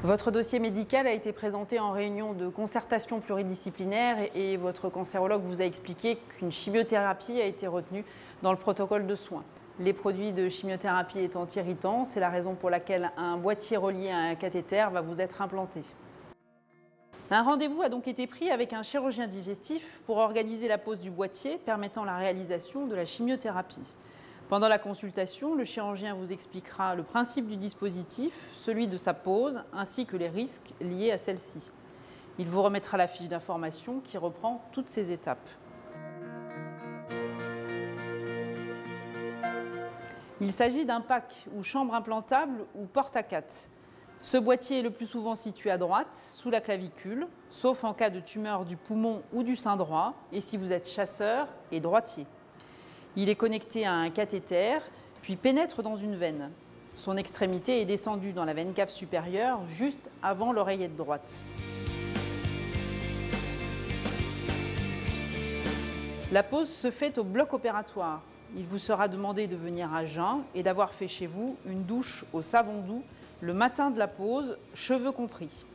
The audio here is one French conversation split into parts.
Votre dossier médical a été présenté en réunion de concertation pluridisciplinaire et votre cancérologue vous a expliqué qu'une chimiothérapie a été retenue dans le protocole de soins. Les produits de chimiothérapie étant irritants, c'est la raison pour laquelle un boîtier relié à un cathéter va vous être implanté. Un rendez-vous a donc été pris avec un chirurgien digestif pour organiser la pose du boîtier permettant la réalisation de la chimiothérapie. Pendant la consultation, le chirurgien vous expliquera le principe du dispositif, celui de sa pose, ainsi que les risques liés à celle-ci. Il vous remettra la fiche d'information qui reprend toutes ces étapes. Il s'agit d'un pack ou chambre implantable ou porte à 4. Ce boîtier est le plus souvent situé à droite, sous la clavicule, sauf en cas de tumeur du poumon ou du sein droit, et si vous êtes chasseur et droitier. Il est connecté à un cathéter, puis pénètre dans une veine. Son extrémité est descendue dans la veine cave supérieure, juste avant l'oreillette droite. La pose se fait au bloc opératoire. Il vous sera demandé de venir à jeun et d'avoir fait chez vous une douche au savon doux le matin de la pose, cheveux compris.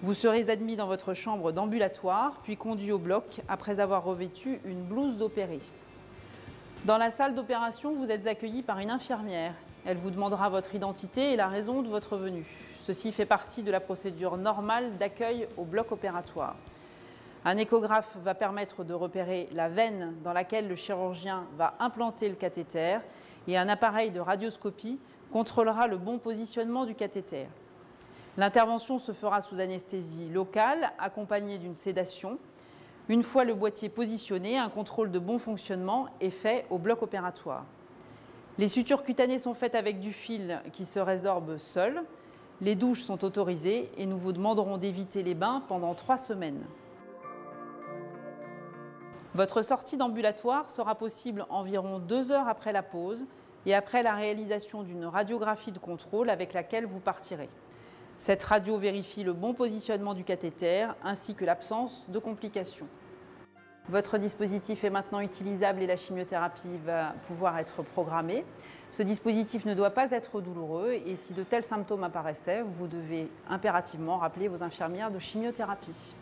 Vous serez admis dans votre chambre d'ambulatoire, puis conduit au bloc après avoir revêtu une blouse d'opéré. Dans la salle d'opération, vous êtes accueilli par une infirmière. Elle vous demandera votre identité et la raison de votre venue. Ceci fait partie de la procédure normale d'accueil au bloc opératoire. Un échographe va permettre de repérer la veine dans laquelle le chirurgien va implanter le cathéter et un appareil de radioscopie contrôlera le bon positionnement du cathéter. L'intervention se fera sous anesthésie locale, accompagnée d'une sédation. Une fois le boîtier positionné, un contrôle de bon fonctionnement est fait au bloc opératoire. Les sutures cutanées sont faites avec du fil qui se résorbe seul. Les douches sont autorisées et nous vous demanderons d'éviter les bains pendant 3 semaines. Votre sortie d'ambulatoire sera possible environ 2 heures après la pose et après la réalisation d'une radiographie de contrôle avec laquelle vous partirez. Cette radio vérifie le bon positionnement du cathéter ainsi que l'absence de complications. Votre dispositif est maintenant utilisable et la chimiothérapie va pouvoir être programmée. Ce dispositif ne doit pas être douloureux et si de tels symptômes apparaissaient, vous devez impérativement rappeler vos infirmières de chimiothérapie.